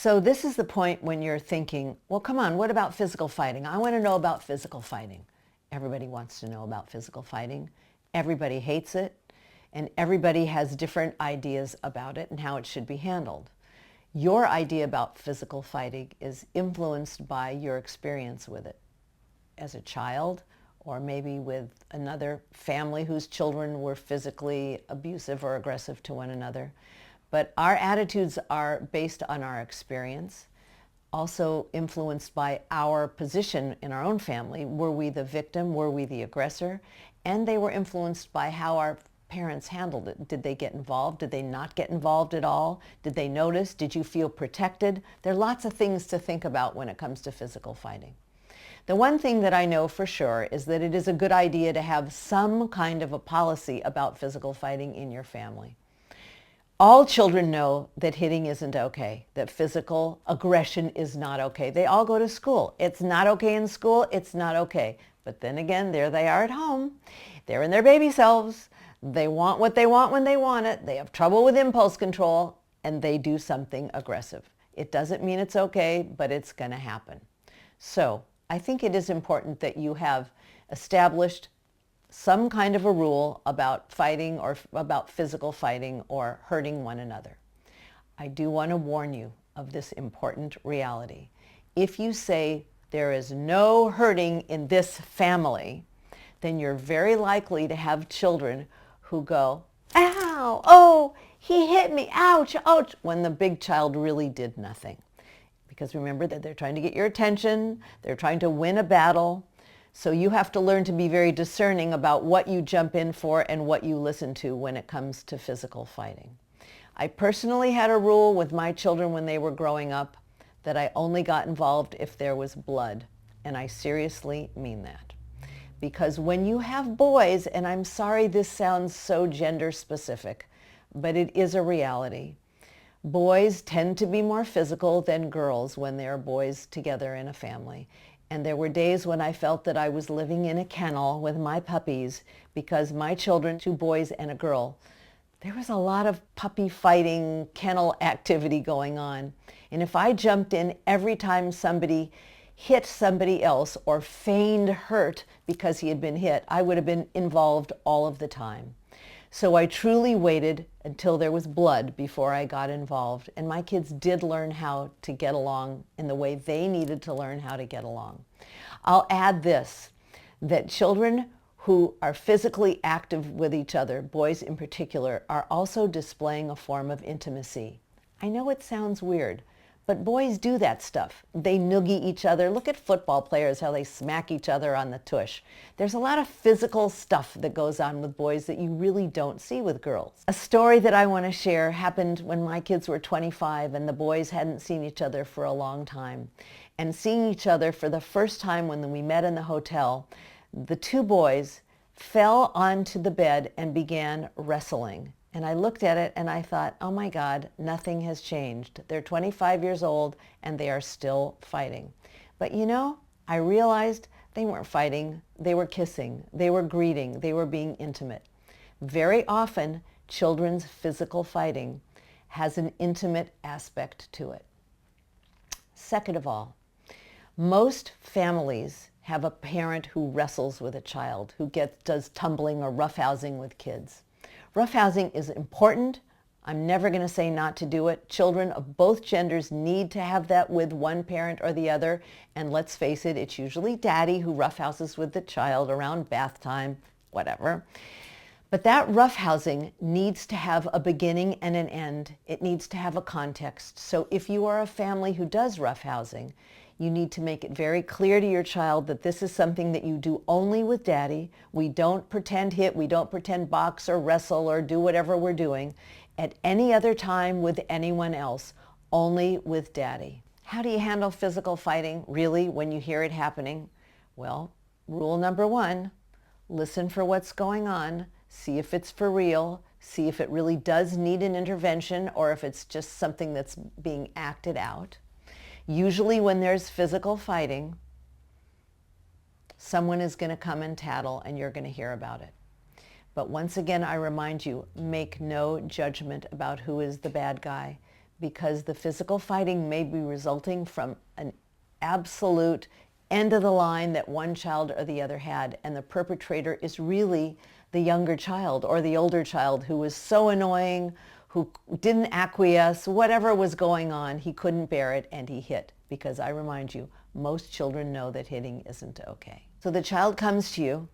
So this is the point when you're thinking, well, come on, what about physical fighting? I want to know about physical fighting. Everybody wants to know about physical fighting. Everybody hates it, and everybody has different ideas about it and how it should be handled. Your idea about physical fighting is influenced by your experience with it as a child, or maybe with another family whose children were physically abusive or aggressive to one another. But our attitudes are based on our experience, also influenced by our position in our own family. Were we the victim? Were we the aggressor? And they were influenced by how our parents handled it. Did they get involved? Did they not get involved at all? Did they notice? Did you feel protected? There are lots of things to think about when it comes to physical fighting. The one thing that I know for sure is that it is a good idea to have some kind of a policy about physical fighting in your family. All children know that hitting isn't okay, that physical aggression is not okay. They all go to school. It's not okay in school, it's not okay. But then again, there they are at home. They're in their baby selves. They want what they want when they want it. They have trouble with impulse control, and they do something aggressive. It doesn't mean it's okay, but it's going to happen. So I think it is important that you have established some kind of a rule about fighting or about physical fighting or hurting one another. I do want to warn you of this important reality. If you say there is no hurting in this family, then you're very likely to have children who go, ow, oh, he hit me, ouch, ouch, when the big child really did nothing. Because remember that they're trying to get your attention, they're trying to win a battle. So you have to learn to be very discerning about what you jump in for and what you listen to when it comes to physical fighting. I personally had a rule with my children when they were growing up that I only got involved if there was blood. And I seriously mean that. Because when you have boys, and I'm sorry this sounds so gender specific, but it is a reality. Boys tend to be more physical than girls when they are boys together in a family. And there were days when I felt that I was living in a kennel with my puppies because my children, 2 boys and a girl, there was a lot of puppy fighting, kennel activity going on. And if I jumped in every time somebody hit somebody else or feigned hurt because he had been hit, I would have been involved all of the time. So I truly waited until there was blood before I got involved. And my kids did learn how to get along in the way they needed to learn how to get along. I'll add this, that children who are physically active with each other, boys in particular, are also displaying a form of intimacy. I know it sounds weird, but boys do that stuff. They noogie each other. Look at football players, how they smack each other on the tush. There's a lot of physical stuff that goes on with boys that you really don't see with girls. A story that I want to share happened when my kids were 25 and the boys hadn't seen each other for a long time. And seeing each other for the first time when we met in the hotel, the 2 boys fell onto the bed and began wrestling. And I looked at it and I thought, oh my God, nothing has changed. They're 25 years old and they are still fighting. But you know, I realized they weren't fighting. They were kissing. They were greeting. They were being intimate. Very often, children's physical fighting has an intimate aspect to it. Second of all, most families have a parent who wrestles with a child, who does tumbling or roughhousing with kids. Roughhousing is important. I'm never going to say not to do it. Children of both genders need to have that with one parent or the other. And let's face it, it's usually daddy who roughhouses with the child around bath time, whatever. But that roughhousing needs to have a beginning and an end. It needs to have a context. So if you are a family who does roughhousing, you need to make it very clear to your child that this is something that you do only with daddy. We don't pretend hit, we don't pretend box or wrestle or do whatever we're doing at any other time with anyone else, only with daddy. How do you handle physical fighting, really, when you hear it happening? Well, rule number 1, listen for what's going on, see if it's for real, see if it really does need an intervention or if it's just something that's being acted out. Usually when there's physical fighting, someone is going to come and tattle and you're going to hear about it. But once again, I remind you, make no judgment about who is the bad guy. because the physical fighting may be resulting from an absolute end of the line that one child or the other had, and the perpetrator is really the younger child or the older child who was so annoying, who didn't acquiesce, whatever was going on, he couldn't bear it and he hit. Because I remind you, most children know that hitting isn't okay. So the child comes to you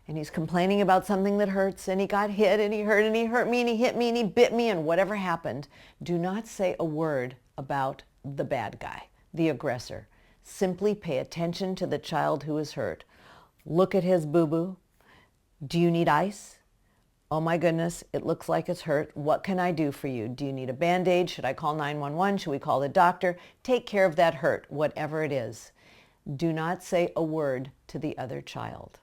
and he's complaining about something that hurts, and he got hit and he hurt me and he hit me and he bit me and whatever happened. Do not say a word about the bad guy, the aggressor. Simply pay attention to the child who is hurt. Look at his boo-boo. Do you need ice? Oh my goodness, it looks like it's hurt. What can I do for you? Do you need a Band-Aid? Should I call 911? Should we call the doctor? Take care of that hurt, whatever it is. Do not say a word to the other child.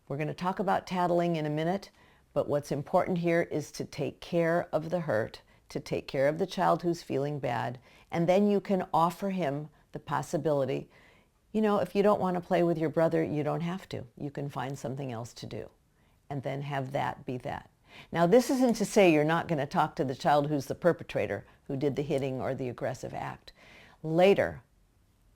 We're going to talk about tattling in a minute, but what's important here is to take care of the hurt, to take care of the child who's feeling bad, and then you can offer him the possibility, you know, if you don't want to play with your brother, you don't have to. You can find something else to do, and then have that be that. Now, this isn't to say you're not going to talk to the child who's the perpetrator, who did the hitting or the aggressive act. Later,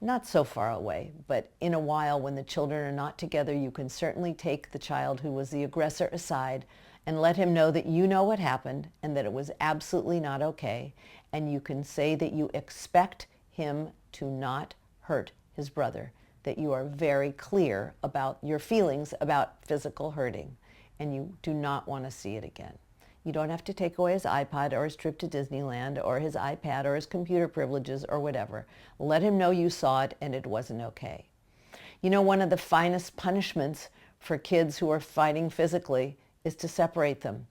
not so far away, but in a while when the children are not together, you can certainly take the child who was the aggressor aside and let him know that you know what happened and that it was absolutely not okay. And you can say that you expect him to not hurt his brother, that you are very clear about your feelings about physical hurting, and you do not want to see it again. You don't have to take away his iPod or his trip to Disneyland or his iPad or his computer privileges or whatever. Let him know you saw it and it wasn't okay. You know, one of the finest punishments for kids who are fighting physically is to separate them.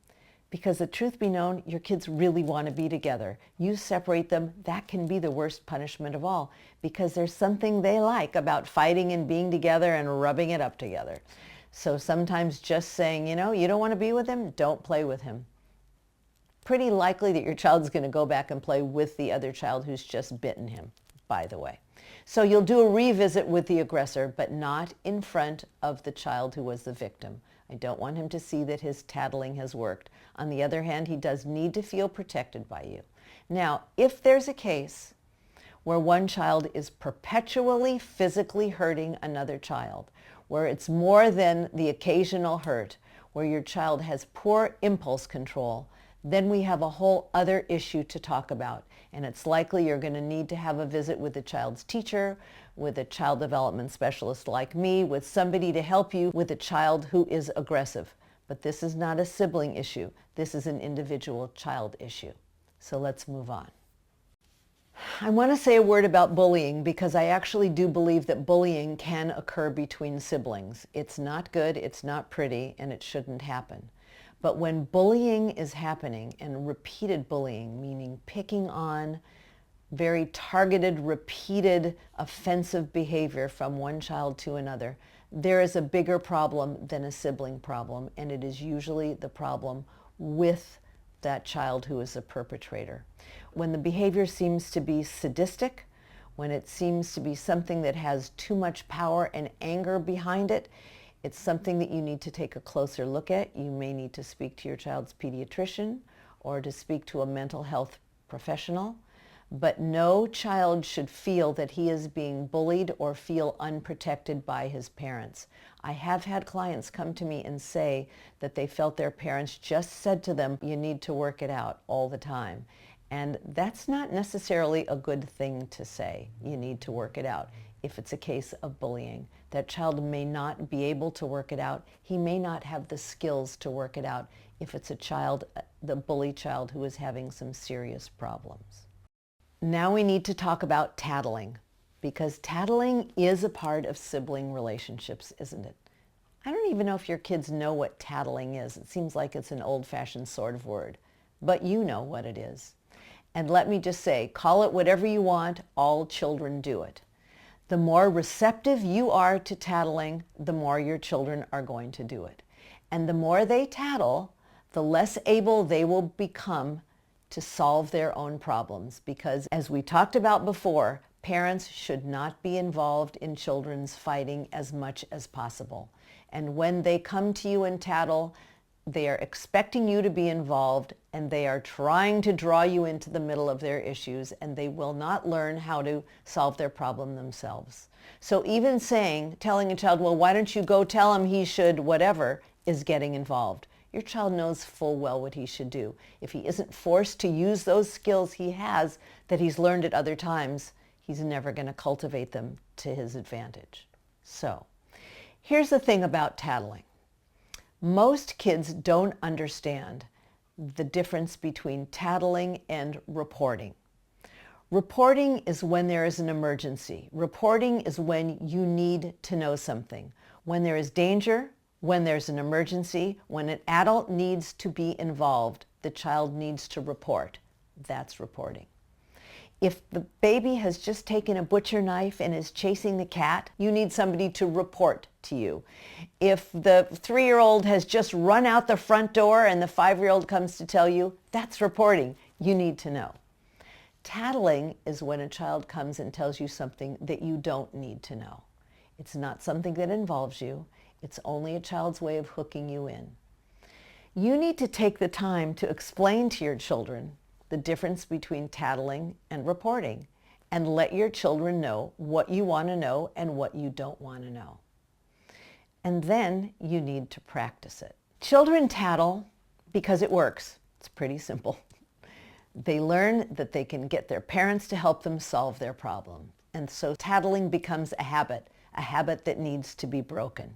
Because the truth be known, your kids really want to be together. You separate them, that can be the worst punishment of all, because there's something they like about fighting and being together and rubbing it up together. So sometimes just saying, you know, you don't want to be with him, don't play with him. Pretty likely that your child's going to go back and play with the other child who's just bitten him, by the way. So you'll do a revisit with the aggressor, but not in front of the child who was the victim. I don't want him to see that his tattling has worked. On the other hand, he does need to feel protected by you. Now, if there's a case where one child is perpetually physically hurting another child, where it's more than the occasional hurt, where your child has poor impulse control, then we have a whole other issue to talk about. And it's likely you're going to need to have a visit with the child's teacher, with a child development specialist like me, with somebody to help you with a child who is aggressive. But this is not a sibling issue. This is an individual child issue. So let's move on. I want to say a word about bullying because I actually do believe that bullying can occur between siblings. It's not good, it's not pretty, and it shouldn't happen. But when bullying is happening, and repeated bullying, meaning picking on very targeted, repeated, offensive behavior from one child to another, there is a bigger problem than a sibling problem, and it is usually the problem with that child who is a perpetrator. When the behavior seems to be sadistic, when it seems to be something that has too much power and anger behind it, it's something that you need to take a closer look at. You may need to speak to your child's pediatrician or to speak to a mental health professional. But no child should feel that he is being bullied or feel unprotected by his parents. I have had clients come to me and say that they felt their parents just said to them, you need to work it out all the time. And that's not necessarily a good thing to say, you need to work it out. If it's a case of bullying, that child may not be able to work it out. He may not have the skills to work it out if it's a child, the bully child, who is having some serious problems. Now we need to talk about tattling, because tattling is a part of sibling relationships, isn't it? I don't even know if your kids know what tattling is. It seems like it's an old-fashioned sort of word, but you know what it is. And let me just say, call it whatever you want, all children do it. The more receptive you are to tattling, the more your children are going to do it. And the more they tattle, the less able they will become to solve their own problems. Because as we talked about before, parents should not be involved in children's fighting as much as possible. And when they come to you and tattle, They are expecting you to be involved, and they are trying to draw you into the middle of their issues, and they will not learn how to solve their problem themselves. So even telling a child, well, why don't you go tell him he should whatever, is getting involved. Your child knows full well what he should do. If he isn't forced to use those skills he has that he's learned at other times, he's never going to cultivate them to his advantage. So here's the thing about tattling. Most kids don't understand the difference between tattling and reporting. Reporting is when there is an emergency. Reporting is when you need to know something. When there is danger, when there's an emergency, when an adult needs to be involved, the child needs to report. That's reporting. If the baby has just taken a butcher knife and is chasing the cat, you need somebody to report to you. If the 3-year-old has just run out the front door and the 5-year-old comes to tell you, that's reporting. You need to know. Tattling is when a child comes and tells you something that you don't need to know. It's not something that involves you. It's only a child's way of hooking you in. You need to take the time to explain to your children the difference between tattling and reporting, and let your children know what you want to know and what you don't want to know. And then you need to practice it. Children tattle because it works. It's pretty simple. They learn that they can get their parents to help them solve their problem. And so tattling becomes a habit that needs to be broken.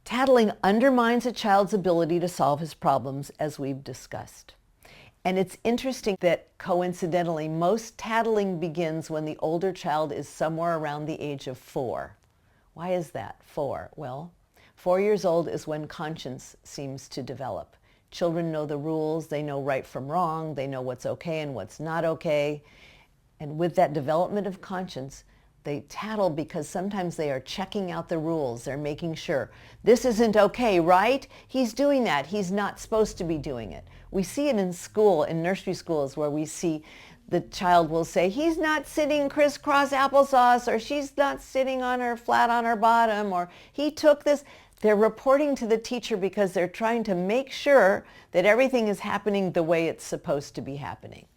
Tattling undermines a child's ability to solve his problems, as we've discussed. And it's interesting that coincidentally, most tattling begins when the older child is somewhere around the age of 4. Why is that? 4. Well, 4 years old is when conscience seems to develop. Children know the rules, they know right from wrong, they know what's okay and what's not okay. And with that development of conscience, they tattle because sometimes they are checking out the rules. They're making sure, this isn't okay, right? He's doing that. He's not supposed to be doing it. We see it in school, in nursery schools, where we see the child will say, he's not sitting crisscross applesauce, or she's not sitting on her flat on her bottom, or he took this. They're reporting to the teacher because they're trying to make sure that everything is happening the way it's supposed to be happening.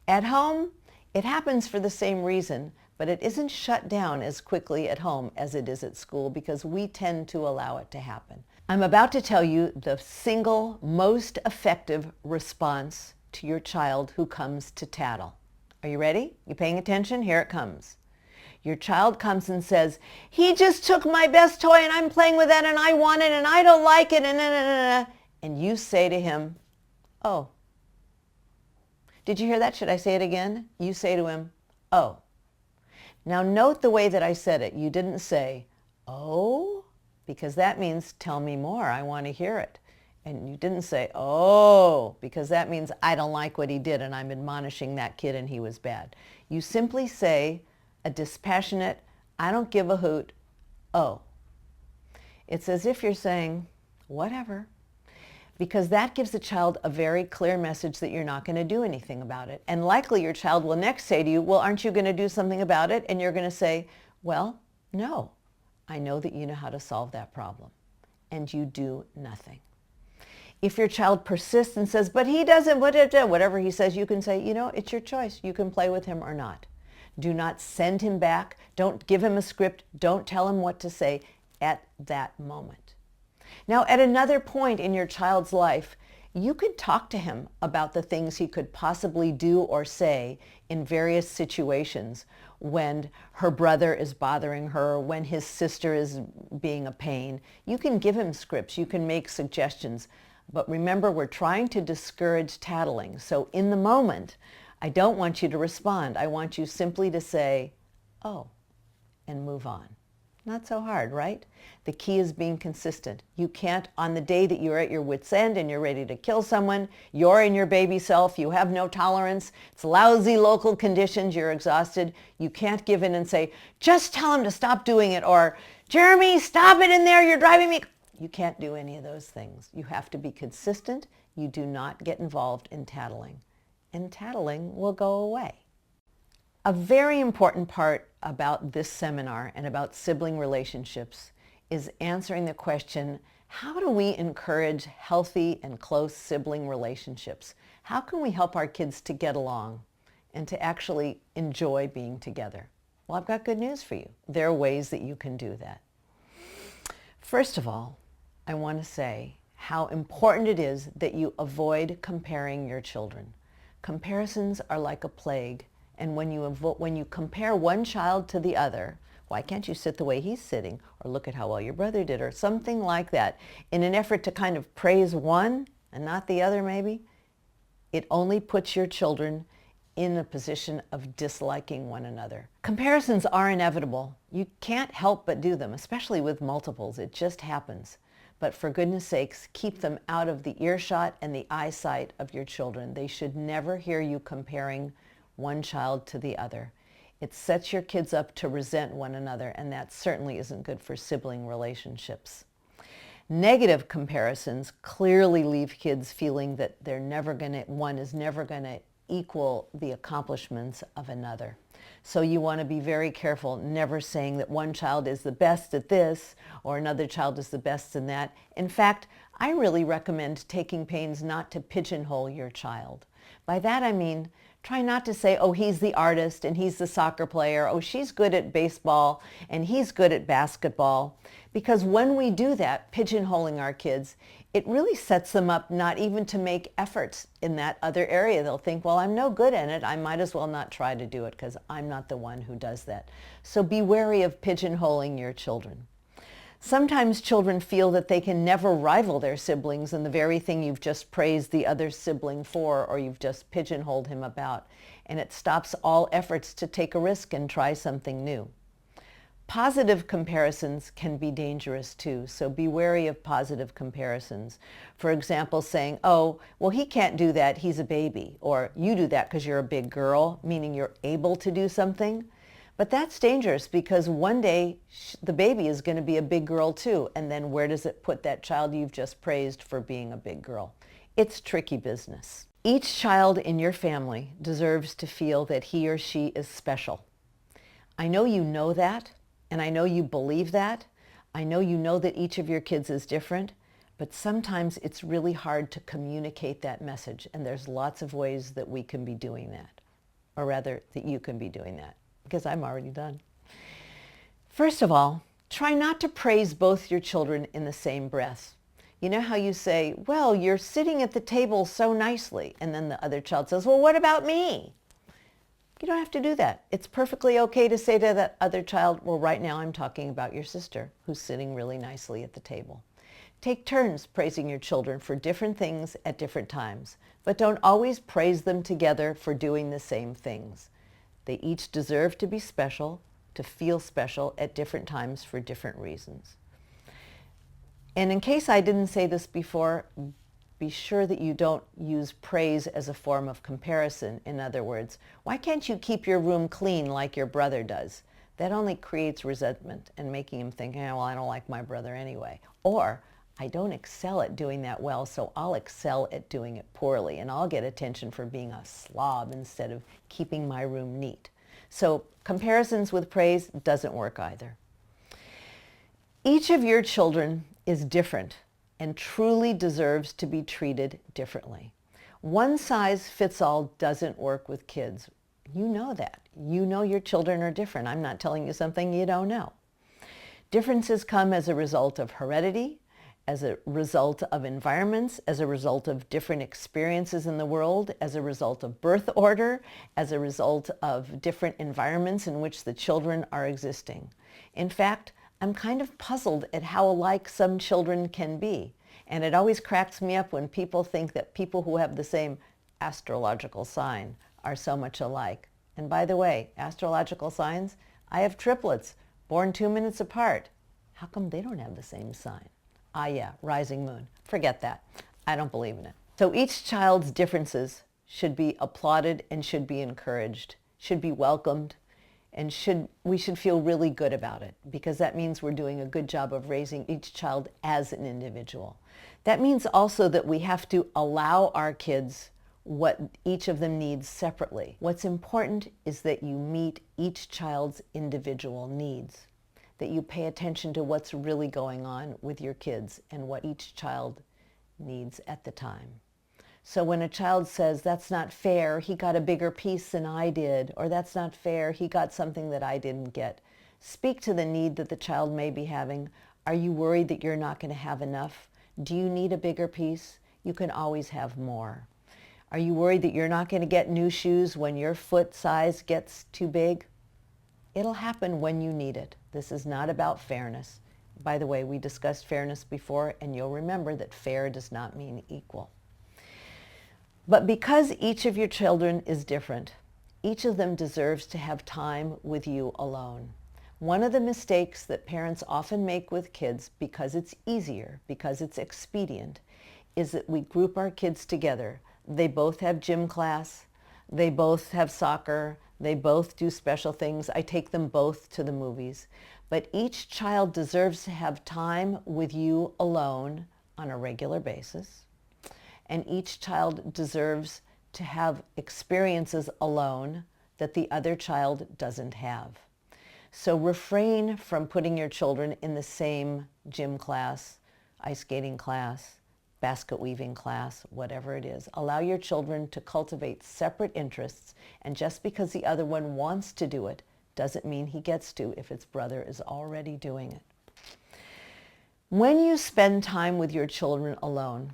At home, it happens for the same reason, but it isn't shut down as quickly at home as it is at school because we tend to allow it to happen. I'm about to tell you the single most effective response to your child who comes to tattle. Are you ready? You paying attention? Here it comes. Your child comes and says, he just took my best toy and I'm playing with that and I want it and I don't like it and you say to him, oh. Did you hear that? Should I say it again? You say to him, oh. Now note the way that I said it. You didn't say, oh, because that means tell me more. I want to hear it. And you didn't say, oh, because that means I don't like what he did and I'm admonishing that kid and he was bad. You simply say a dispassionate, I don't give a hoot, oh. It's as if you're saying, whatever. Because that gives the child a very clear message that you're not going to do anything about it. And likely your child will next say to you, well, aren't you going to do something about it? And you're going to say, well, no. I know that you know how to solve that problem. And you do nothing. If your child persists and says, but he doesn't, whatever he says, you can say, you know, it's your choice. You can play with him or not. Do not send him back. Don't give him a script. Don't tell him what to say at that moment. Now, at another point in your child's life, you could talk to him about the things he could possibly do or say in various situations when her brother is bothering her, when his sister is being a pain. You can give him scripts. You can make suggestions. But remember, we're trying to discourage tattling. So in the moment, I don't want you to respond. I want you simply to say, oh, and move on. Not so hard, right? The key is being consistent. You can't, on the day that you're at your wit's end and you're ready to kill someone, you're in your baby self, you have no tolerance, it's lousy local conditions, you're exhausted, you can't give in and say, just tell him to stop doing it, or, Jeremy, stop it in there, you're driving me. You can't do any of those things. You have to be consistent. You do not get involved in tattling, and tattling will go away. A very important part about this seminar and about sibling relationships is answering the question, How do we encourage healthy and close sibling relationships? How can we help our kids to get along and to actually enjoy being together? Well, I've got good news for you. There are ways that you can do that. First of all, I want to say how important it is that you avoid comparing your children. Comparisons are like a plague, and when you compare one child to the other, why can't you sit the way he's sitting, or look at how well your brother did, or something like that, in an effort to kind of praise one and not the other maybe, it only puts your children in a position of disliking one another. Comparisons are inevitable. You can't help but do them, especially with multiples. It just happens. But for goodness sakes, keep them out of the earshot and the eyesight of your children. They should never hear you comparing one child to the other. It sets your kids up to resent one another, and that certainly isn't good for sibling relationships. Negative comparisons clearly leave kids feeling that one is never going to equal the accomplishments of another. So you want to be very careful, never saying that one child is the best at this or another child is the best in that. In fact, I really recommend taking pains not to pigeonhole your child. By that I mean, try not to say, oh, he's the artist and he's the soccer player, oh, she's good at baseball and he's good at basketball. Because when we do that, pigeonholing our kids, it really sets them up not even to make efforts in that other area. They'll think, well, I'm no good in it. I might as well not try to do it because I'm not the one who does that. So be wary of pigeonholing your children. Sometimes children feel that they can never rival their siblings in the very thing you've just praised the other sibling for, or you've just pigeonholed him about, and it stops all efforts to take a risk and try something new. Positive comparisons can be dangerous too, so be wary of positive comparisons. For example, saying, oh, well, he can't do that, he's a baby, or you do that because you're a big girl, meaning you're able to do something. But that's dangerous because one day the baby is going to be a big girl too, and then where does it put that child you've just praised for being a big girl? It's tricky business. Each child in your family deserves to feel that he or she is special. I know you know that, and I know you believe that. I know you know that each of your kids is different, but sometimes it's really hard to communicate that message, and there's lots of ways that we can be doing that, or rather that you can be doing that, because I'm already done. First of all, try not to praise both your children in the same breath. You know how you say, well, you're sitting at the table so nicely, and then the other child says, well, what about me? You don't have to do that. It's perfectly okay to say to that other child, well, right now I'm talking about your sister who's sitting really nicely at the table. Take turns praising your children for different things at different times, but don't always praise them together for doing the same things. They each deserve to be special, to feel special at different times for different reasons. And in case I didn't say this before, be sure that you don't use praise as a form of comparison. In other words, why can't you keep your room clean like your brother does? That only creates resentment and making him think, well, I don't like my brother anyway. Or, I don't excel at doing that well, so I'll excel at doing it poorly, and I'll get attention for being a slob instead of keeping my room neat. So comparisons with praise doesn't work either. Each of your children is different and truly deserves to be treated differently. One size fits all doesn't work with kids. You know that. You know your children are different. I'm not telling you something you don't know. Differences come as a result of heredity, as a result of environments, as a result of different experiences in the world, as a result of birth order, as a result of different environments in which the children are existing. In fact, I'm kind of puzzled at how alike some children can be. And it always cracks me up when people think that people who have the same astrological sign are so much alike. And by the way, astrological signs, I have triplets, born 2 minutes apart. How come they don't have the same sign? Ah, yeah, rising moon. Forget that. I don't believe in it. So each child's differences should be applauded and should be encouraged, should be welcomed, and we should feel really good about it, because that means we're doing a good job of raising each child as an individual. That means also that we have to allow our kids what each of them needs separately. What's important is that you meet each child's individual needs. that you pay attention to what's really going on with your kids and what each child needs at the time. So when a child says, that's not fair, he got a bigger piece than I did, or that's not fair, he got something that I didn't get, speak to the need that the child may be having. Are you worried that you're not going to have enough? Do you need a bigger piece? You can always have more. Are you worried that you're not going to get new shoes when your foot size gets too big? It'll happen when you need it. This is not about fairness. By the way, we discussed fairness before, and you'll remember that fair does not mean equal. But because each of your children is different, each of them deserves to have time with you alone. One of the mistakes that parents often make with kids, because it's easier, because it's expedient, is that we group our kids together. They both have gym class, they both have soccer, they both do special things. I take them both to the movies. But each child deserves to have time with you alone on a regular basis. And each child deserves to have experiences alone that the other child doesn't have. So refrain from putting your children in the same gym class, ice skating class, basket weaving class, whatever it is. Allow your children to cultivate separate interests, and just because the other one wants to do it doesn't mean he gets to if its brother is already doing it. When you spend time with your children alone,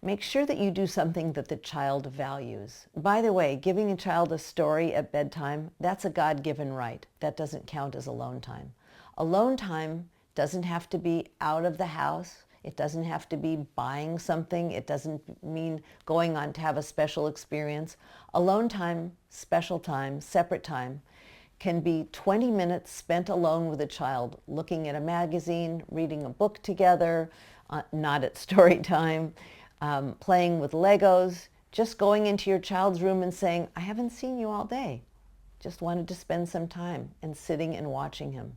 make sure that you do something that the child values. By the way, giving a child a story at bedtime, that's a God-given right. That doesn't count as alone time. Alone time doesn't have to be out of the house. It doesn't have to be buying something. It doesn't mean going on to have a special experience. Alone time, special time, separate time can be 20 minutes spent alone with a child, looking at a magazine, reading a book together, not at story time, playing with Legos, just going into your child's room and saying, I haven't seen you all day. Just wanted to spend some time, and sitting and watching him.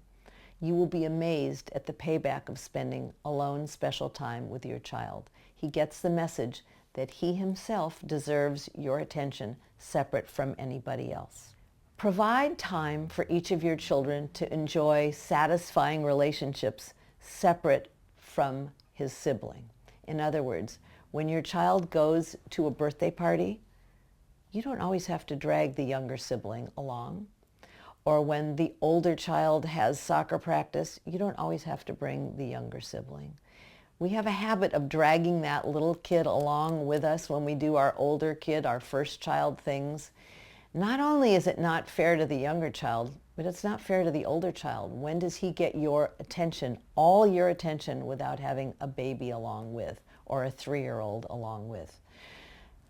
You will be amazed at the payback of spending alone special time with your child. He gets the message that he himself deserves your attention separate from anybody else. Provide time for each of your children to enjoy satisfying relationships separate from his sibling. In other words, when your child goes to a birthday party, you don't always have to drag the younger sibling along. Or when the older child has soccer practice, you don't always have to bring the younger sibling. We have a habit of dragging that little kid along with us when we do our older kid, our first child things. Not only is it not fair to the younger child, but it's not fair to the older child. When does he get your attention, all your attention, without having a baby along with, or a 3-year-old along with?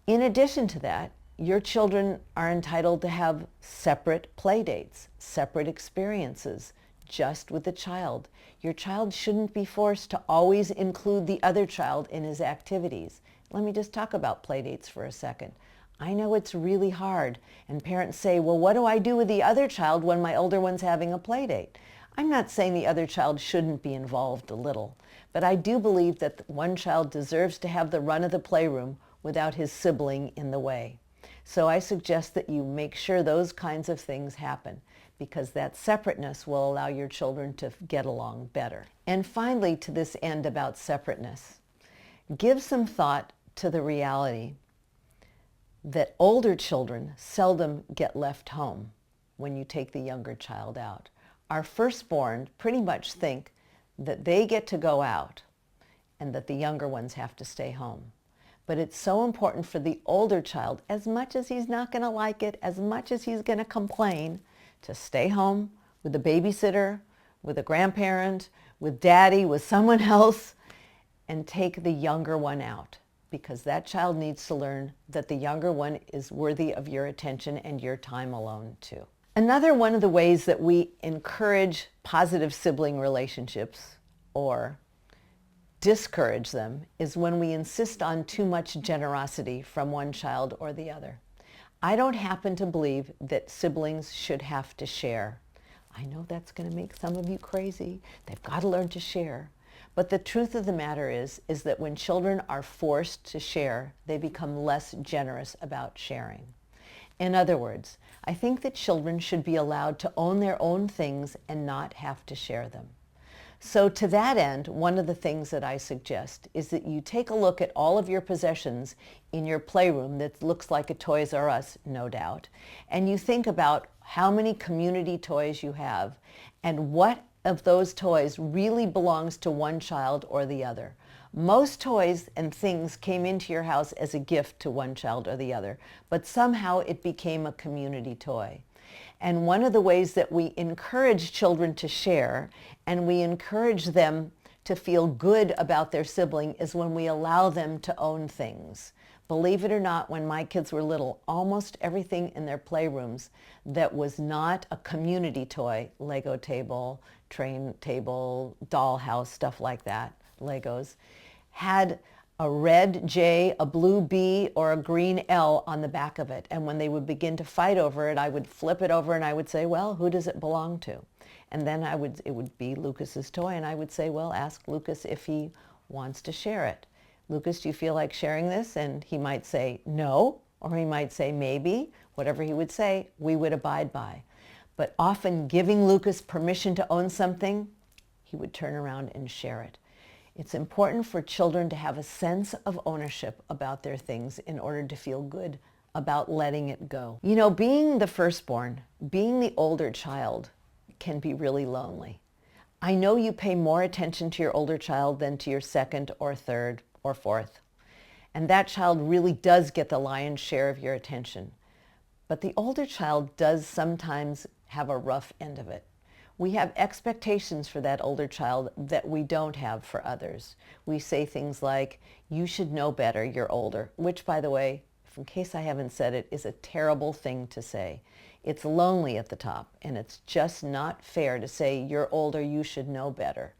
In addition to that, your children are entitled to have separate play dates, separate experiences, just with the child. Your child shouldn't be forced to always include the other child in his activities. Let me just talk about play dates for a second. I know it's really hard, and parents say, well, what do I do with the other child when my older one's having a play date? I'm not saying the other child shouldn't be involved a little, but I do believe that one child deserves to have the run of the playroom without his sibling in the way. So I suggest that you make sure those kinds of things happen, because that separateness will allow your children to get along better. And finally, to this end about separateness, give some thought to the reality that older children seldom get left home when you take the younger child out. Our firstborn pretty much think that they get to go out and that the younger ones have to stay home. But it's so important for the older child, as much as he's not going to like it, as much as he's going to complain, to stay home with a babysitter, with a grandparent, with daddy, with someone else, and take the younger one out. Because that child needs to learn that the younger one is worthy of your attention and your time alone too. Another one of the ways that we encourage positive sibling relationships, or discourage them, is when we insist on too much generosity from one child or the other. I don't happen to believe that siblings should have to share. I know that's going to make some of you crazy. They've got to learn to share. But the truth of the matter is that when children are forced to share, they become less generous about sharing. In other words, I think that children should be allowed to own their own things and not have to share them. So to that end, one of the things that I suggest is that you take a look at all of your possessions in your playroom that looks like a Toys R Us, no doubt, and you think about how many community toys you have and what of those toys really belongs to one child or the other. Most toys and things came into your house as a gift to one child or the other, but somehow it became a community toy. And one of the ways that we encourage children to share and we encourage them to feel good about their sibling is when we allow them to own things. Believe it or not, when my kids were little, almost everything in their playrooms that was not a community toy, Lego table, train table, dollhouse, stuff like that, Legos, had a red J, a blue B, or a green L on the back of it. And when they would begin to fight over it, I would flip it over and I would say, well, who does it belong to? And then it would be Lucas's toy, and I would say, well, ask Lucas if he wants to share it. Lucas, do you feel like sharing this? And he might say no, or he might say maybe. Whatever he would say, we would abide by. But often giving Lucas permission to own something, he would turn around and share it. It's important for children to have a sense of ownership about their things in order to feel good about letting it go. You know, being the firstborn, being the older child can be really lonely. I know you pay more attention to your older child than to your second or third or fourth. And that child really does get the lion's share of your attention. But the older child does sometimes have a rough end of it. We have expectations for that older child that we don't have for others. We say things like, you should know better, you're older, which, by the way, in case I haven't said it, is a terrible thing to say. It's lonely at the top, and it's just not fair to say, you're older, you should know better.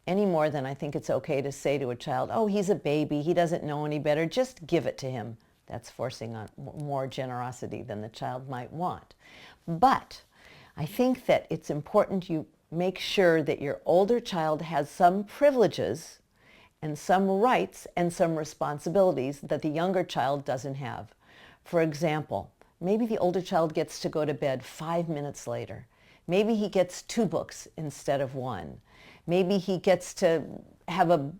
Any more than I think it's okay to say to a child, oh, he's a baby, he doesn't know any better, just give it to him. That's forcing on more generosity than the child might want. But I think that it's important you make sure that your older child has some privileges and some rights and some responsibilities that the younger child doesn't have. For example, maybe the older child gets to go to bed 5 minutes later. Maybe he gets 2 books instead of 1. Maybe he gets to have a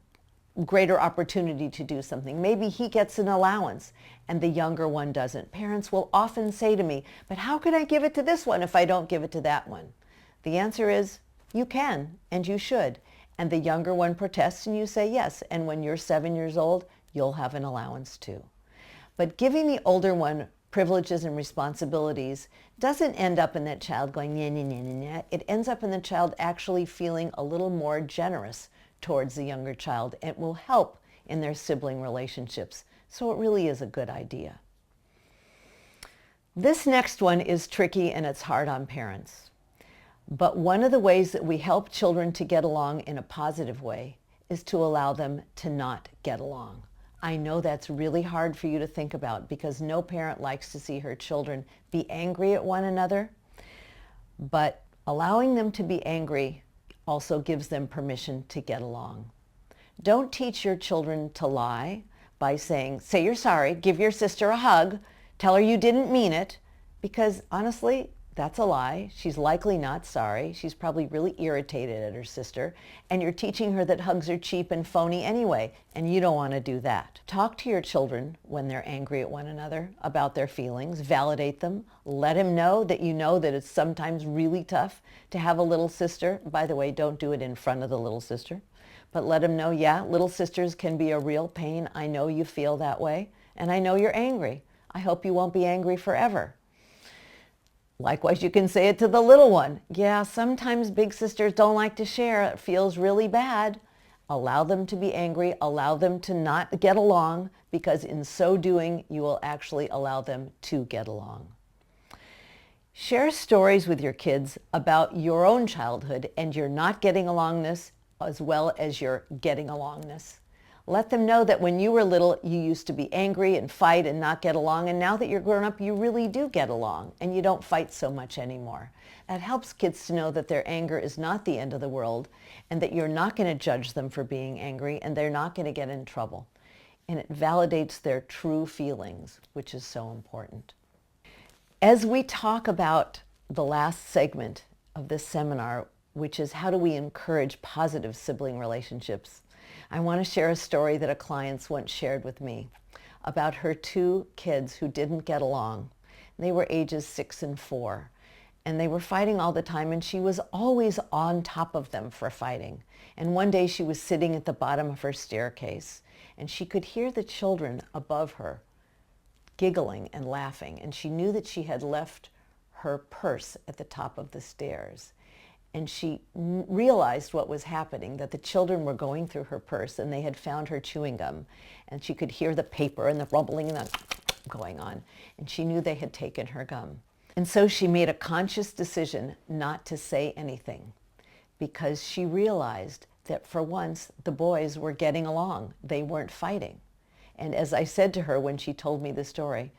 greater opportunity to do something. Maybe he gets an allowance and the younger one doesn't. Parents will often say to me, but how can I give it to this one if I don't give it to that one? The answer is, you can and you should. And the younger one protests and you say yes. And when you're 7 years old, you'll have an allowance too. But giving the older one privileges and responsibilities doesn't end up in that child going, nah, nah, nah, nah, nah. It ends up in the child actually feeling a little more generous towards the younger child. It will help in their sibling relationships. So it really is a good idea. This next one is tricky and it's hard on parents. But one of the ways that we help children to get along in a positive way is to allow them to not get along. I know that's really hard for you to think about because no parent likes to see her children be angry at one another. But allowing them to be angry also gives them permission to get along. Don't teach your children to lie by saying, say you're sorry, give your sister a hug, tell her you didn't mean it, because honestly, that's a lie. She's likely not sorry. She's probably really irritated at her sister, and you're teaching her that hugs are cheap and phony anyway, and you don't want to do that. Talk to your children when they're angry at one another about their feelings, validate them, let them know that it's sometimes really tough to have a little sister. By the way, don't do it in front of the little sister, but let them know, yeah, little sisters can be a real pain. I know you feel that way, and I know you're angry. I hope you won't be angry forever. Likewise, you can say it to the little one. Yeah, sometimes big sisters don't like to share. It feels really bad. Allow them to be angry. Allow them to not get along, because in so doing, you will actually allow them to get along. Share stories with your kids about your own childhood and your not getting alongness as well as your getting alongness. Let them know that when you were little, you used to be angry and fight and not get along. And now that you're grown up, you really do get along and you don't fight so much anymore. That helps kids to know that their anger is not the end of the world and that you're not going to judge them for being angry and they're not going to get in trouble. And it validates their true feelings, which is so important. As we talk about the last segment of this seminar, which is how do we encourage positive sibling relationships, I want to share a story that a client once shared with me about her two kids who didn't get along. They were ages 6 and 4, and they were fighting all the time, and she was always on top of them for fighting. And one day she was sitting at the bottom of her staircase, and she could hear the children above her giggling and laughing, and she knew that she had left her purse at the top of the stairs. And she realized what was happening, that the children were going through her purse and they had found her chewing gum, and she could hear the paper and the rumbling and the going on, and she knew they had taken her gum. And so she made a conscious decision not to say anything, because she realized that for once the boys were getting along. They weren't fighting. And as I said to her when she told me the story,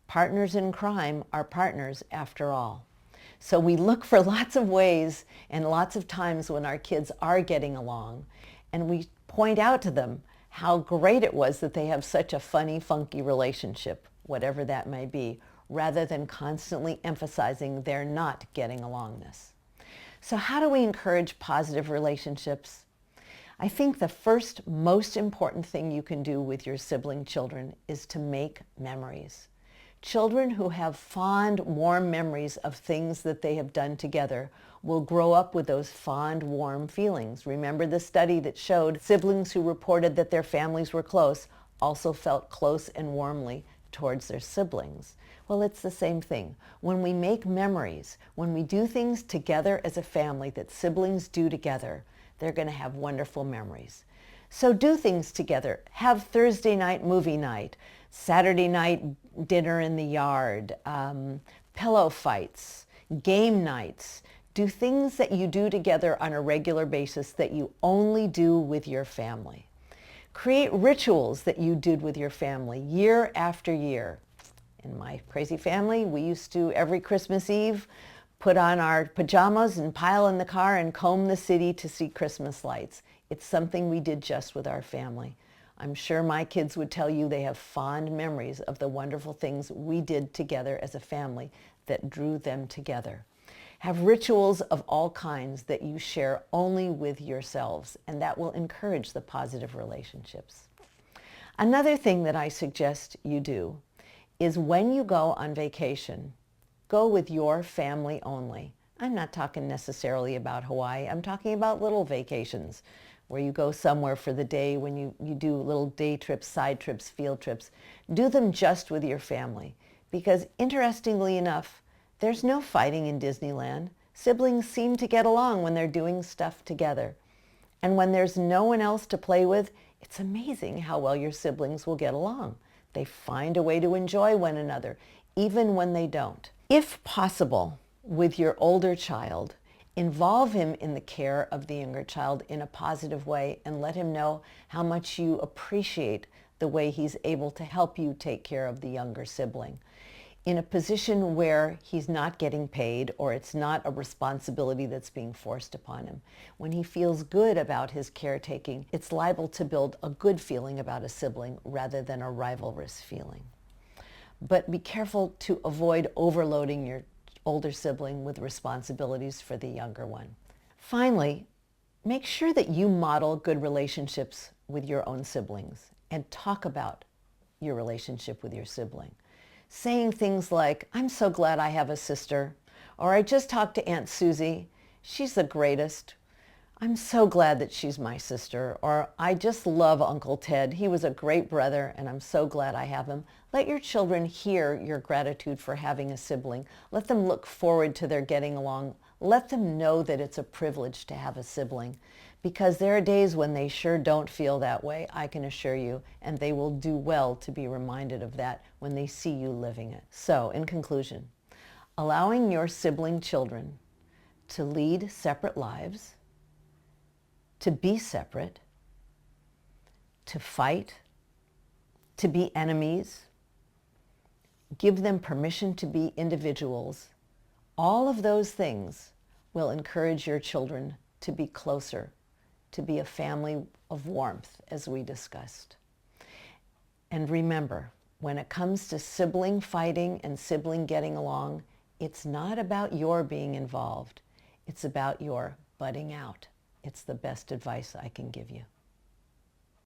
partners in crime are partners after all. So we look for lots of ways and lots of times when our kids are getting along, and we point out to them how great it was that they have such a funny, funky relationship, whatever that may be, rather than constantly emphasizing their not getting alongness. So how do we encourage positive relationships? I think the first most important thing you can do with your sibling children is to make memories. Children who have fond, warm memories of things that they have done together will grow up with those fond, warm feelings. Remember the study that showed siblings who reported that their families were close also felt close and warmly towards their siblings. Well, it's the same thing. When we make memories, when we do things together as a family that siblings do together, they're going to have wonderful memories. So do things together. Have Thursday night movie night, Saturday night dinner in the yard, pillow fights, game nights. Do things that you do together on a regular basis that you only do with your family. Create rituals that you did with your family year after year. In my crazy family, we used to, every Christmas Eve, put on our pajamas and pile in the car and comb the city to see Christmas lights. It's something we did just with our family. I'm sure my kids would tell you they have fond memories of the wonderful things we did together as a family that drew them together. Have rituals of all kinds that you share only with yourselves, and that will encourage the positive relationships. Another thing that I suggest you do is when you go on vacation, go with your family only. I'm not talking necessarily about Hawaii. I'm talking about little vacations where you go somewhere for the day, when you do little day trips, side trips, field trips. Do them just with your family, because interestingly enough, there's no fighting in Disneyland. Siblings seem to get along when they're doing stuff together. And when there's no one else to play with, it's amazing how well your siblings will get along. They find a way to enjoy one another, even when they don't. If possible, with your older child, involve him in the care of the younger child in a positive way and let him know how much you appreciate the way he's able to help you take care of the younger sibling. In a position where he's not getting paid or it's not a responsibility that's being forced upon him. When he feels good about his caretaking, it's liable to build a good feeling about a sibling rather than a rivalrous feeling. But be careful to avoid overloading your older sibling with responsibilities for the younger one. Finally, make sure that you model good relationships with your own siblings and talk about your relationship with your sibling. Saying things like, I'm so glad I have a sister, or I just talked to Aunt Susie, she's the greatest. I'm so glad that she's my sister, or I just love Uncle Ted. He was a great brother and I'm so glad I have him. Let your children hear your gratitude for having a sibling. Let them look forward to their getting along. Let them know that it's a privilege to have a sibling, because there are days when they sure don't feel that way, I can assure you, and they will do well to be reminded of that when they see you living it. So, in conclusion, allowing your sibling children to lead separate lives, to be separate, to fight, to be enemies, give them permission to be individuals, all of those things will encourage your children to be closer, to be a family of warmth, as we discussed. And remember when it comes to sibling fighting and sibling getting along, it's not about your being involved. It's about your butting out. It's the best advice I can give you.